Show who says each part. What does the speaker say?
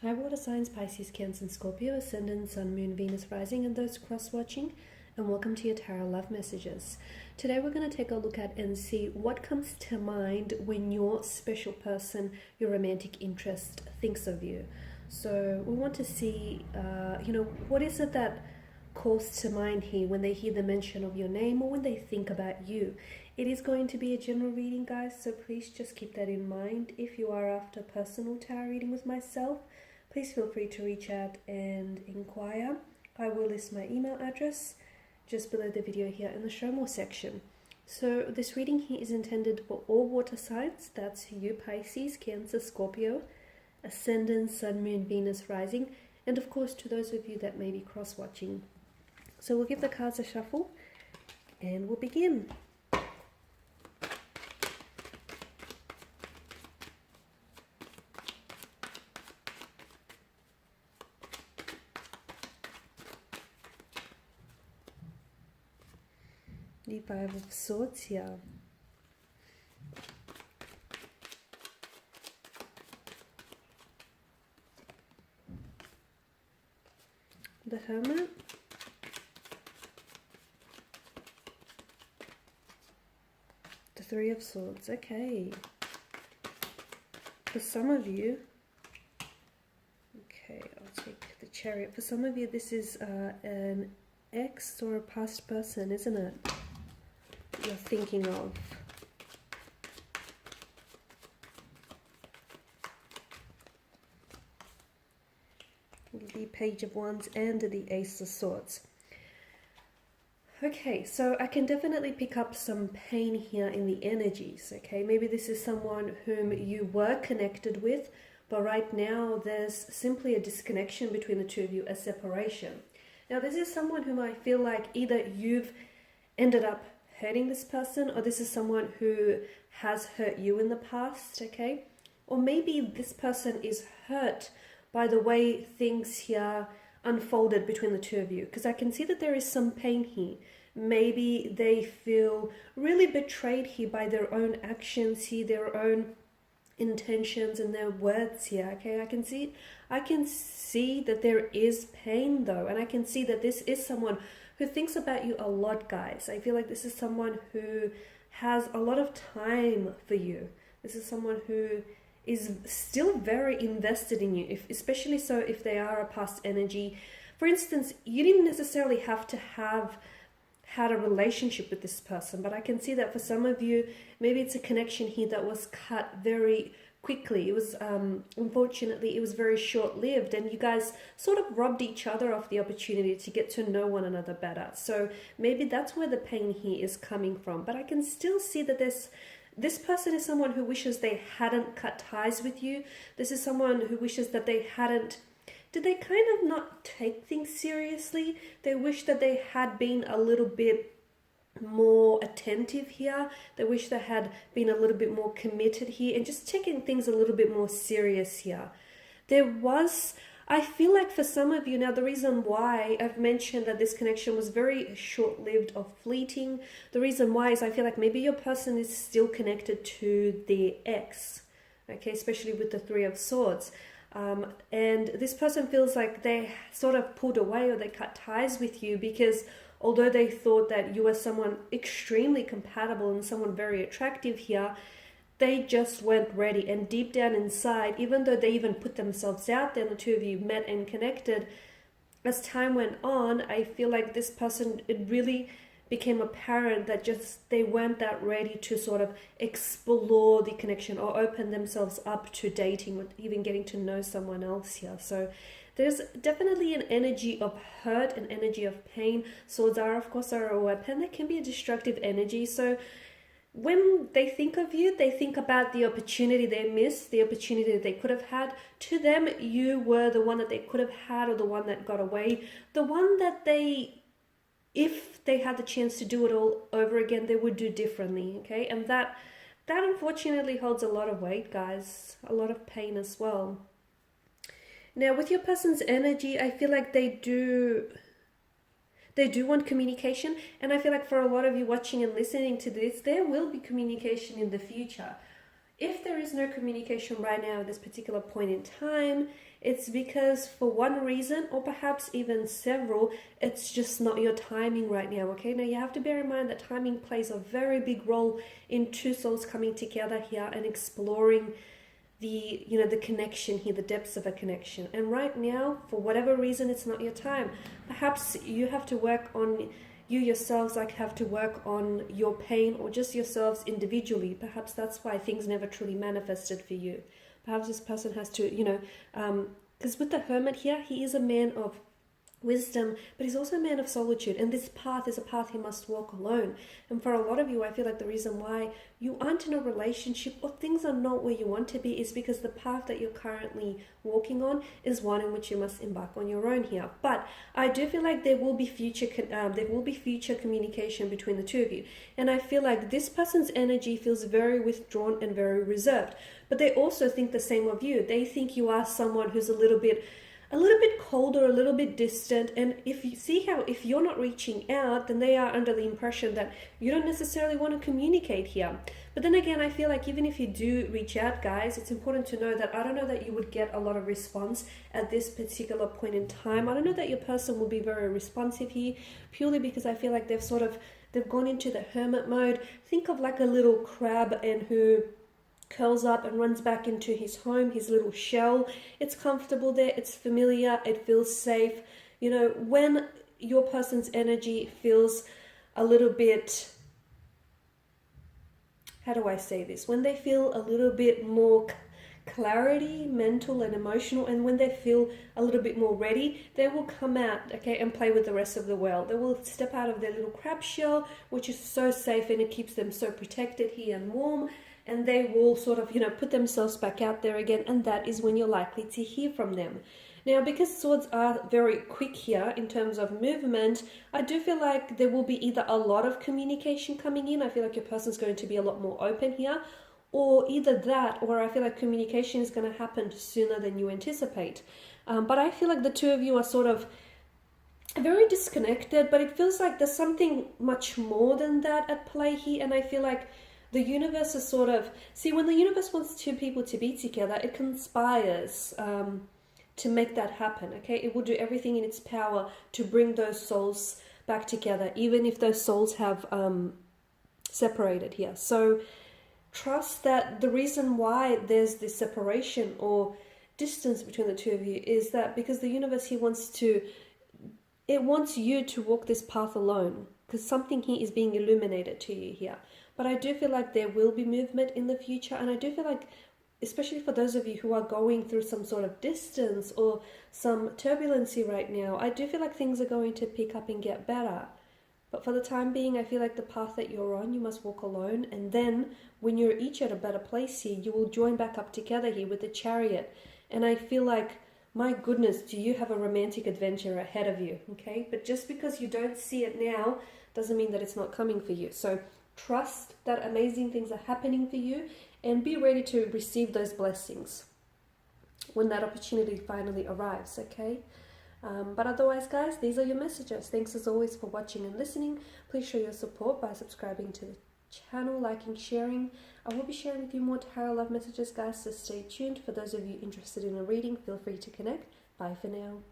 Speaker 1: Hi water signs, Pisces, Cancer and Scorpio, Ascendant, Sun, Moon, Venus, Rising, and those cross-watching, and welcome to your Tarot Love Messages. Today we're going to take a look at and see what comes to mind when your special person, your romantic interest, thinks of you. So we want to see, what is it that calls to mind here when they hear the mention of your name or when they think about you. It is going to be a general reading, guys, so please just keep that in mind. If you are after personal tarot reading with myself, please feel free to reach out and inquire. I will list my email address just below the video here in the show more section. So this reading here is intended for all water signs. That's you, Pisces, Cancer, Scorpio, Ascendant, Sun, Moon, Venus, Rising, and of course to those of you that may be cross-watching. So we'll give the cards a shuffle and we'll begin. The Five of Swords here. The Hermit. The Three of Swords. Okay. For some of you, okay, I'll take the Chariot. For some of you, this is an ex or a past person, isn't it? You're thinking of. The Page of Wands and the Ace of Swords. Okay, so I can definitely pick up some pain here in the energies, okay? Maybe this is someone whom you were connected with, but right now there's simply a disconnection between the two of you, a separation. Now this is someone whom I feel like either you've ended up hurting this person, or this is someone who has hurt you in the past, okay? Or maybe this person is hurt by the way things here unfolded between the two of you, because I can see that there is some pain here. Maybe they feel really betrayed here by their own actions here, their own intentions and their words here, okay? I can see that there is pain though, and I can see that this is someone who thinks about you a lot, guys. I feel like this is someone who has a lot of time for you. This is someone who is still very invested in you, especially so if they are a past energy. For instance, you didn't necessarily have to have had a relationship with this person, but I can see that for some of you, maybe it's a connection here that was cut very quickly. It was, unfortunately, it was very short-lived, and you guys sort of robbed each other of the opportunity to get to know one another better. So maybe that's where the pain here is coming from. But I can still see that this person is someone who wishes they hadn't cut ties with you. This is someone who wishes that they hadn't. Did they kind of not take things seriously? They wish that they had been a little bit more attentive here. They wish they had been a little bit more committed here and just taking things a little bit more serious here. I feel like for some of you now, the reason why I've mentioned that this connection was very short-lived or fleeting, the reason why is I feel like maybe your person is still connected to their ex, okay, especially with the Three of Swords. And this person feels like they sort of pulled away or they cut ties with you because although they thought that you were someone extremely compatible and someone very attractive here, they just weren't ready. And deep down inside, even though they even put themselves out there and the two of you met and connected, as time went on, I feel like this person, it really became apparent that just they weren't that ready to sort of explore the connection or open themselves up to dating or even getting to know someone else here. So there's definitely an energy of hurt, an energy of pain. Swords are, of course, are a weapon. They can be a destructive energy. So when they think of you, they think about the opportunity they missed, the opportunity that they could have had. To them, you were the one that they could have had or the one that got away. The one that if they had the chance to do it all over again, they would do differently, okay? And that unfortunately holds a lot of weight, guys. A lot of pain as well. Now, with your person's energy, I feel like they do want communication, and I feel like for a lot of you watching and listening to this, there will be communication in the future. If there is no communication right now at this particular point in time, it's because for one reason, or perhaps even several, it's just not your timing right now, okay? Now you have to bear in mind that timing plays a very big role in two souls coming together here and exploring the, you know, the connection here, the depths of a connection. And right now, for whatever reason, it's not your time. Perhaps you have to work on, you yourselves like have to work on your pain, or just yourselves individually. Perhaps that's why things never truly manifested for you. Perhaps this person has to, you know, because with the Hermit here, he is a man of wisdom, but he's also a man of solitude, and this path is a path he must walk alone. And for a lot of you, I feel like the reason why you aren't in a relationship or things are not where you want to be is because the path that you're currently walking on is one in which you must embark on your own here. But I do feel like there will be future communication between the two of you, and I feel like this person's energy feels very withdrawn and very reserved, but they also think the same of you. They think you are someone who's a little bit colder, a little bit distant. And if you see how, if you're not reaching out, then they are under the impression that you don't necessarily want to communicate here. But then again, I feel like even if you do reach out, guys, it's important to know that I don't know that you would get a lot of response at this particular point in time. I don't know that your person will be very responsive here, purely because I feel like they've gone into the hermit mode. Think of like a little crab and who curls up and runs back into his home, his little shell. It's comfortable there, it's familiar, it feels safe. You know, when your person's energy feels a little bit, how do I say this? When they feel a little bit more clarity, mental and emotional, and when they feel a little bit more ready, they will come out, okay, and play with the rest of the world. They will step out of their little crab shell, which is so safe and it keeps them so protected here and warm. And they will sort of, you know, put themselves back out there again, and that is when you're likely to hear from them. Now, because swords are very quick here in terms of movement, I do feel like there will be either a lot of communication coming in. I feel like your person's going to be a lot more open here, or either that, or I feel like communication is going to happen sooner than you anticipate. But I feel like the two of you are sort of very disconnected, but it feels like there's something much more than that at play here. And I feel like the universe is sort of, see, when the universe wants two people to be together, it conspires to make that happen, okay? It will do everything in its power to bring those souls back together, even if those souls have separated here. So trust that the reason why there's this separation or distance between the two of you is that because the universe here wants you to walk this path alone, because something here is being illuminated to you here. But I do feel like there will be movement in the future, and I do feel like, especially for those of you who are going through some sort of distance or some turbulency right now, I do feel like things are going to pick up and get better. But for the time being, I feel like the path that you're on, you must walk alone, and then when you're each at a better place here, you will join back up together here with the Chariot. And I feel like, my goodness, do you have a romantic adventure ahead of you, okay? But just because you don't see it now doesn't mean that it's not coming for you. So trust that amazing things are happening for you, and be ready to receive those blessings when that opportunity finally arrives, okay? But otherwise, guys, these are your messages. Thanks as always for watching and listening. Please show your support by subscribing to the channel, liking, sharing. I will be sharing with you more tarot love messages, guys, so stay tuned. For those of you interested in a reading, feel free to connect. Bye for now.